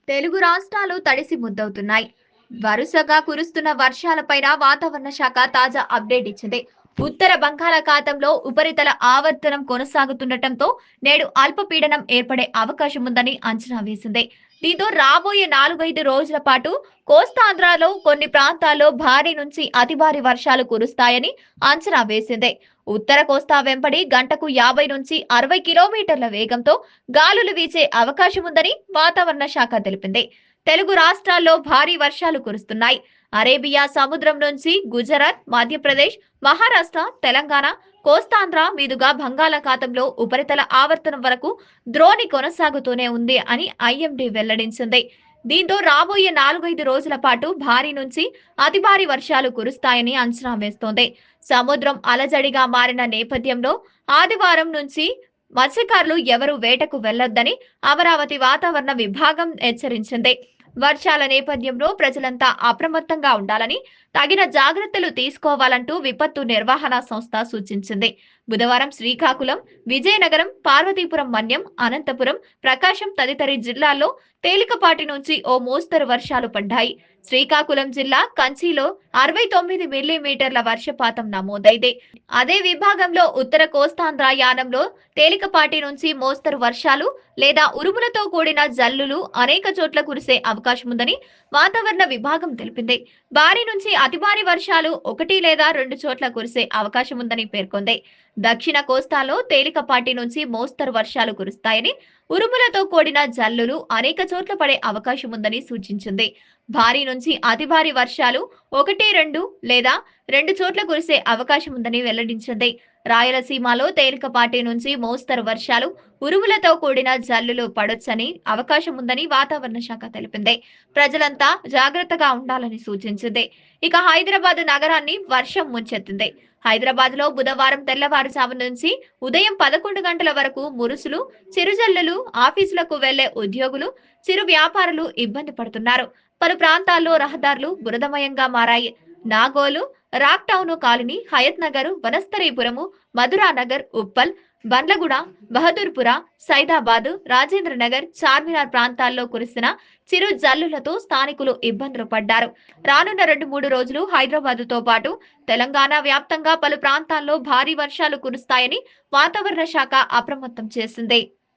తెలుగు రాష్ట్రాలు తడిసి ముద్దవుతున్నాయి. వరుసగా కురుస్తున్న వర్షాలపైన వాతావరణ శాఖ తాజా అప్డేట్ ఇచ్చింది. ఉత్తర బంగాళాఖాతంలో ఉపరితల ఆవర్తనం కొనసాగుతుండటంతో నేడు అల్పపీడనం ఏర్పడే అవకాశం ఉందని అంచనా వేసింది. దీంతో రాబోయే 4-5 రోజుల పాటు కోస్తాంధ్రలో కొన్ని ప్రాంతాల్లో భారీ నుంచి అతి భారీ వర్షాలు కురుస్తాయని అంచనా వేసింది. ఉత్తర కోస్తా వెంబడి గంటకు 50 నుంచి 60 కిలోమీటర్ల వేగంతో గాలులు వీచే అవకాశం ఉందని వాతావరణ శాఖ తెలిపింది. తెలుగు రాష్ట్రాల్లో భారీ వర్షాలు కురుస్తున్నాయి. అరేబియా సముద్రం నుంచి గుజరాత్, మధ్యప్రదేశ్, మహారాష్ట్ర, తెలంగాణ, కోస్తాంధ్ర మీదుగా బంగాళాఖాతంలో ఉపరితల ఆవర్తనం వరకు ద్రోణి కొనసాగుతూనే ఉంది అని ఐఎండీ వెల్లడించింది. దీంతో రాబోయే 4-5 రోజుల పాటు భారీ నుంచి అతి భారీ వర్షాలు కురుస్తాయని అంచనా వేస్తోంది. సముద్రం అలజడిగా మారిన నేపథ్యంలో ఆదివారం నుంచి మత్స్యకారులు ఎవరూ వేటకు వెళ్లొద్దని అమరావతి వాతావరణ విభాగం హెచ్చరించింది. వర్షాల నేపథ్యంలో ప్రజలంతా అప్రమత్తంగా ఉండాలని, తగిన జాగ్రత్తలు తీసుకోవాలంటూ విపత్తు నిర్వహణ సంస్థ సూచించింది. బుధవారం శ్రీకాకుళం, విజయనగరం, పార్వతీపురం మన్యం, అనంతపురం, ప్రకాశం తదితర జిల్లాల్లో తేలికపాటి నుంచి ఓ మోస్తరు వర్షాలు పడ్డాయి. శ్రీకాకుళం జిల్లా కంచిలో 69 మిల్లీమీటర్ల వర్షపాతం నమోదైంది. అదే విభాగంలో ఉత్తర కోస్తాంధ్ర యానంలో తేలికపాటి నుంచి మోస్తరు వర్షాలు లేదా ఉరుములతో కూడిన జల్లులు అనేక చోట్ల కురిసే అవకాశం ఉందని వాతావరణ విభాగం తెలిపింది. భారీ నుంచి అతి భారీ వర్షాలు 1 లేదా 2 చోట్ల కురిసే అవకాశం ఉందని పేర్కొంది. దక్షిణ కోస్తాలో తేలికపాటి నుంచి మోస్తరు వర్షాలు కురుస్తాయని, ఉరుములతో కూడిన జల్లులు అనేక చోట్ల పడే అవకాశం ఉందని సూచించింది. భారీ నుంచి అతి భారీ వర్షాలు 1-2 లేదా 2 చోట్ల కురిసే అవకాశం ఉందని వెల్లడించింది. రాయలసీమలో తేలికపాటి నుంచి మోస్తరు వర్షాలు, ఉరుములతో కూడిన జల్లులు పడొచ్చని అవకాశం ఉందని వాతావరణ శాఖ తెలిపింది. ప్రజలంతా జాగ్రత్తగా ఉండాలని సూచించింది. ఇక హైదరాబాద్ నగరాన్ని వర్షం ముంచెత్తింది. హైదరాబాద్ లో బుధవారం తెల్లవారుజాము నుంచి ఉదయం 11 గంటల వరకు మురుసులు, చిరుజల్లులు, ఆఫీసులకు వెళ్లే ఉద్యోగులు, చిరు వ్యాపారులు ఇబ్బంది పడుతున్నారు. పలు ప్రాంతాల్లో రహదారులు బురదమయంగా మారాయి. Nagole, Rock Town Colony, Hayath Nagar, Vanasthalipuram, Madhuranagar, Uppal, Bandlaguda, Bahadurpura, Saidabad, Rajendra Nagar, Charminar ప్రాంతాల్లో కురిసిన చిరు జల్లులతో స్థానికులు ఇబ్బందులు పడ్డారు. రానున్న 2-3 రోజులు హైదరాబాద్ తో పాటు తెలంగాణ వ్యాప్తంగా పలు ప్రాంతాల్లో భారీ వర్షాలు కురుస్తాయని వాతావరణ శాఖ అప్రమత్తం చేసింది.